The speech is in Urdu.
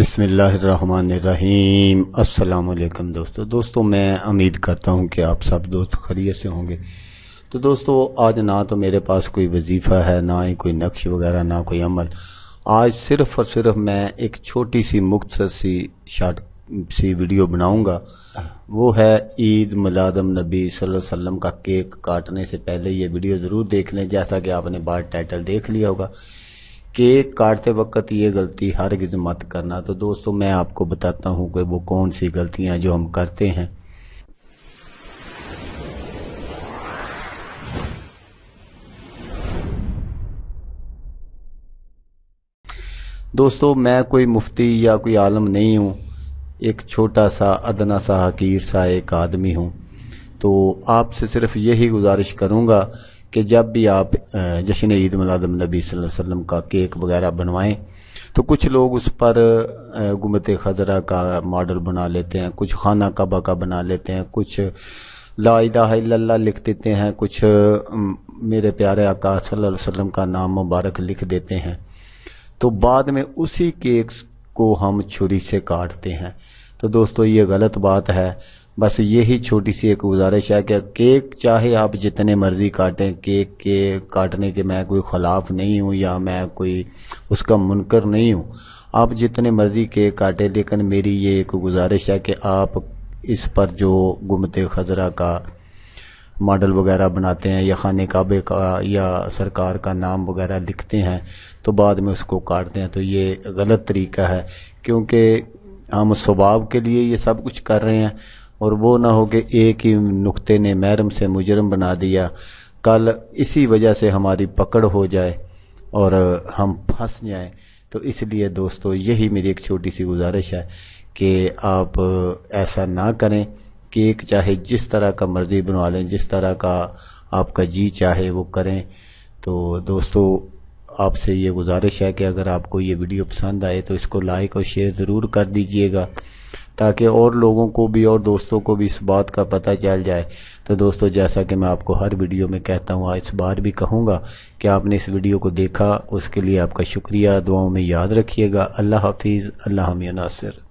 بسم اللہ الرحمن الرحیم۔ السلام علیکم دوستو میں امید کرتا ہوں کہ آپ سب دوست خیریت سے ہوں گے۔ تو دوستو آج نہ تو میرے پاس کوئی وظیفہ ہے، نہ ہی کوئی نقش وغیرہ، نہ کوئی عمل۔ آج صرف اور صرف میں ایک چھوٹی سی مختصر سی ویڈیو بناؤں گا۔ وہ ہے عید میلاد النبی صلی اللہ علیہ وسلم کا کیک کاٹنے سے پہلے یہ ویڈیو ضرور دیکھ لیں، جیسا کہ آپ نے بعد ٹائٹل دیکھ لیا ہوگا۔ کیک کاٹتے وقت یہ غلطی ہرگز مت کرنا۔ تو دوستو میں آپ کو بتاتا ہوں کہ وہ کون سی غلطیاں جو ہم کرتے ہیں۔ دوستو میں کوئی مفتی یا کوئی عالم نہیں ہوں، ایک چھوٹا سا ادنا سا حقیر سا ایک آدمی ہوں۔ تو آپ سے صرف یہی گزارش کروں گا کہ جب بھی آپ جشن عید میلاد النبی صلی اللہ علیہ وسلم کا کیک وغیرہ بنوائیں تو کچھ لوگ اس پر گنبد خضرا کا ماڈل بنا لیتے ہیں، کچھ خانہ کعبہ کا بنا لیتے ہیں، کچھ لا الہ الا اللہ لکھ دیتے ہیں، کچھ میرے پیارے آقا صلی اللہ علیہ وسلم کا نام مبارک لکھ دیتے ہیں۔ تو بعد میں اسی کیک کو ہم چھری سے کاٹتے ہیں۔ تو دوستو یہ غلط بات ہے۔ بس یہی چھوٹی سی ایک گزارش ہے کہ کیک چاہے آپ جتنے مرضی کاٹیں، کیک کے کاٹنے کے میں کوئی خلاف نہیں ہوں یا میں کوئی اس کا منکر نہیں ہوں، آپ جتنے مرضی کیک کاٹیں، لیکن میری یہ ایک گزارش ہے کہ آپ اس پر جو گنبد خضرا کا ماڈل وغیرہ بناتے ہیں یا خانہ کعبے کا یا سرکار کا نام وغیرہ لکھتے ہیں تو بعد میں اس کو کاٹتے ہیں، تو یہ غلط طریقہ ہے، کیونکہ ہم ثواب کے لیے یہ سب کچھ کر رہے ہیں، اور وہ نہ ہو کہ ایک ہی نقطے نے محرم سے مجرم بنا دیا، کل اسی وجہ سے ہماری پکڑ ہو جائے اور ہم پھنس جائیں۔ تو اس لیے دوستو یہی میری ایک چھوٹی سی گزارش ہے کہ آپ ایسا نہ کریں۔ کیک چاہے جس طرح کا مرضی بنوا لیں، جس طرح کا آپ کا جی چاہے وہ کریں۔ تو دوستو آپ سے یہ گزارش ہے کہ اگر آپ کو یہ ویڈیو پسند آئے تو اس کو لائک اور شیئر ضرور کر دیجئے گا، تاکہ اور لوگوں کو بھی اور دوستوں کو بھی اس بات کا پتہ چل جائے۔ تو دوستو جیسا کہ میں آپ کو ہر ویڈیو میں کہتا ہوں، اس بار بھی کہوں گا کہ آپ نے اس ویڈیو کو دیکھا، اس کے لیے آپ کا شکریہ، دعاؤں میں یاد رکھیے گا۔ اللہ حافظ، اللہ حامی ناصر۔